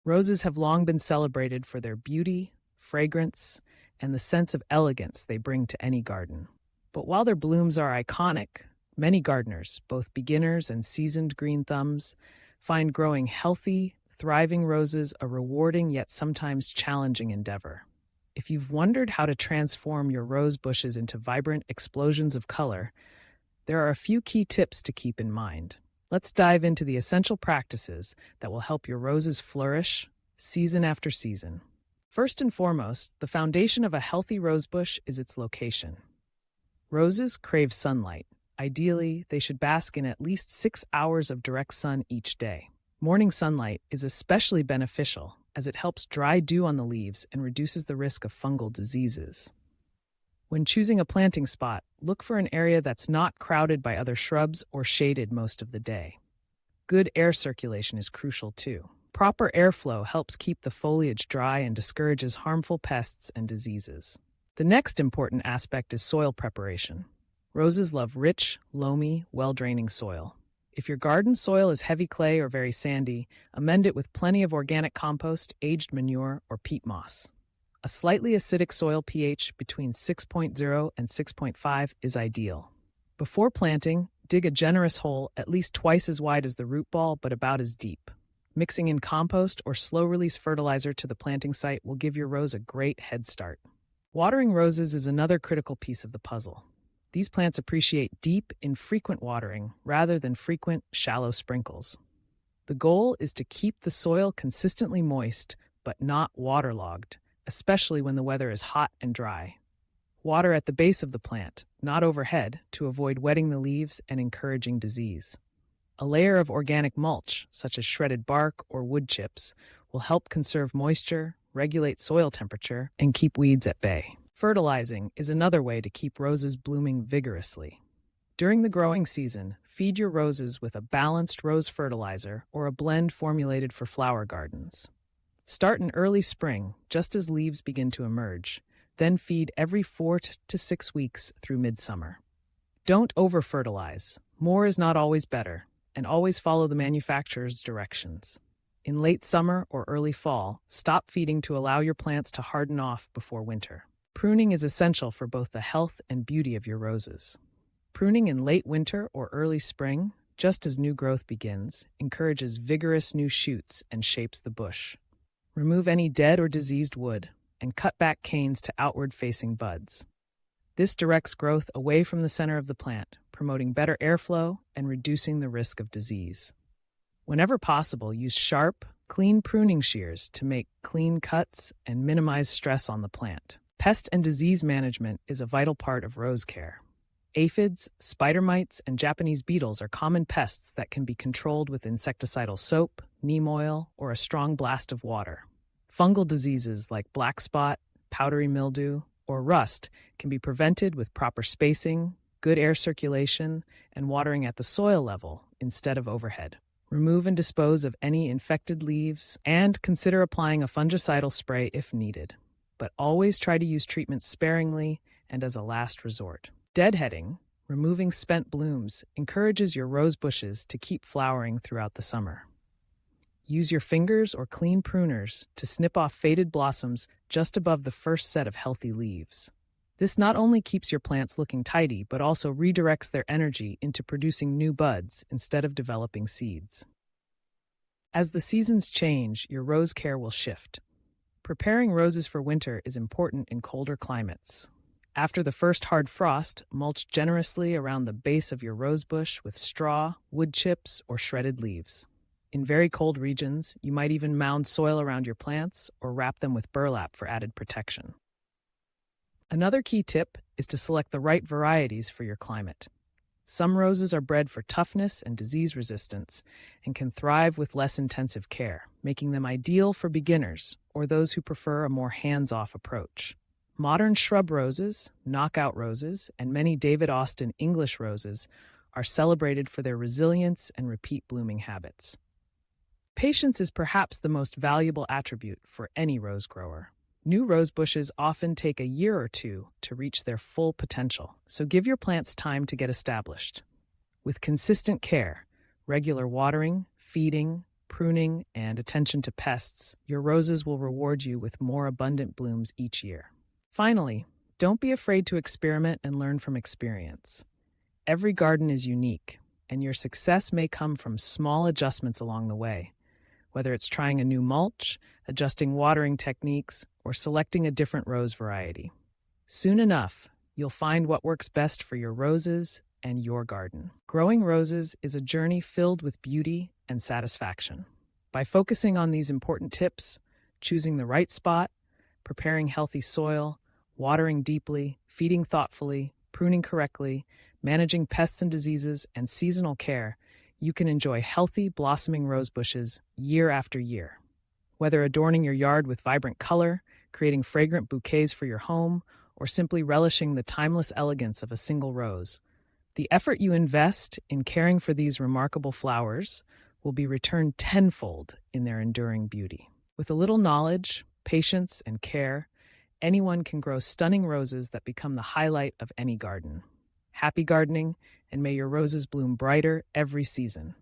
Roses have long been celebrated for their beauty, fragrance, and the sense of elegance they bring to any garden. But while their blooms are iconic, many gardeners, both beginners and seasoned green thumbs, find growing healthy, thriving roses a rewarding yet sometimes challenging endeavor. If you've wondered how to transform your rose bushes into vibrant explosions of color, there are a few key tips to keep in mind. Let's dive into the essential practices that will help your roses flourish season after season. First and foremost, the foundation of a healthy rosebush is its location. Roses crave sunlight. Ideally, they should bask in at least 6 hours of direct sun each day. Morning sunlight is especially beneficial as it helps dry dew on the leaves and reduces the risk of fungal diseases. When choosing a planting spot, look for an area that's not crowded by other shrubs or shaded most of the day. Good air circulation is crucial too. Proper airflow helps keep the foliage dry and discourages harmful pests and diseases. The next important aspect is soil preparation. Roses love rich, loamy, well-draining soil. If your garden soil is heavy clay or very sandy, amend it with plenty of organic compost, aged manure, or peat moss. A slightly acidic soil pH between 6.0 and 6.5 is ideal. Before planting, dig a generous hole at least twice as wide as the root ball but about as deep. Mixing in compost or slow-release fertilizer to the planting site will give your rose a great head start. Watering roses is another critical piece of the puzzle. These plants appreciate deep, infrequent watering rather than frequent, shallow sprinkles. The goal is to keep the soil consistently moist but not waterlogged, especially when the weather is hot and dry. Water at the base of the plant, not overhead, to avoid wetting the leaves and encouraging disease. A layer of organic mulch, such as shredded bark or wood chips, will help conserve moisture, regulate soil temperature, and keep weeds at bay. Fertilizing is another way to keep roses blooming vigorously. During the growing season, feed your roses with a balanced rose fertilizer or a blend formulated for flower gardens. Start in early spring, just as leaves begin to emerge, then feed every 4 to 6 weeks through midsummer. Don't over-fertilize. More is not always better, and always follow the manufacturer's directions. In late summer or early fall, stop feeding to allow your plants to harden off before winter. Pruning is essential for both the health and beauty of your roses. Pruning in late winter or early spring, just as new growth begins, encourages vigorous new shoots and shapes the bush. Remove any dead or diseased wood and cut back canes to outward-facing buds. This directs growth away from the center of the plant, promoting better airflow and reducing the risk of disease. Whenever possible, use sharp, clean pruning shears to make clean cuts and minimize stress on the plant. Pest and disease management is a vital part of rose care. Aphids, spider mites, and Japanese beetles are common pests that can be controlled with insecticidal soap, neem oil, or a strong blast of water. Fungal diseases like black spot, powdery mildew, or rust can be prevented with proper spacing, good air circulation, and watering at the soil level instead of overhead. Remove and dispose of any infected leaves, and consider applying a fungicidal spray if needed. But always try to use treatments sparingly and as a last resort. Deadheading, removing spent blooms, encourages your rose bushes to keep flowering throughout the summer. Use your fingers or clean pruners to snip off faded blossoms just above the first set of healthy leaves. This not only keeps your plants looking tidy, but also redirects their energy into producing new buds instead of developing seeds. As the seasons change, your rose care will shift. Preparing roses for winter is important in colder climates. After the first hard frost, mulch generously around the base of your rose bush with straw, wood chips, or shredded leaves. In very cold regions, you might even mound soil around your plants or wrap them with burlap for added protection. Another key tip is to select the right varieties for your climate. Some roses are bred for toughness and disease resistance and can thrive with less intensive care, making them ideal for beginners or those who prefer a more hands-off approach. Modern shrub roses, knockout roses, and many David Austin English roses are celebrated for their resilience and repeat blooming habits. Patience is perhaps the most valuable attribute for any rose grower. New rose bushes often take a year or two to reach their full potential, so give your plants time to get established. With consistent care, regular watering, feeding, pruning, and attention to pests, your roses will reward you with more abundant blooms each year. Finally, don't be afraid to experiment and learn from experience. Every garden is unique, and your success may come from small adjustments along the way. Whether it's trying a new mulch, adjusting watering techniques, or selecting a different rose variety. Soon enough, you'll find what works best for your roses and your garden. Growing roses is a journey filled with beauty and satisfaction. By focusing on these important tips, choosing the right spot, preparing healthy soil, watering deeply, feeding thoughtfully, pruning correctly, managing pests and diseases, and seasonal care, you can enjoy healthy, blossoming rose bushes year after year. Whether adorning your yard with vibrant color, creating fragrant bouquets for your home, or simply relishing the timeless elegance of a single rose, the effort you invest in caring for these remarkable flowers will be returned tenfold in their enduring beauty. With a little knowledge, patience, and care, anyone can grow stunning roses that become the highlight of any garden. Happy gardening, and may your roses bloom brighter every season.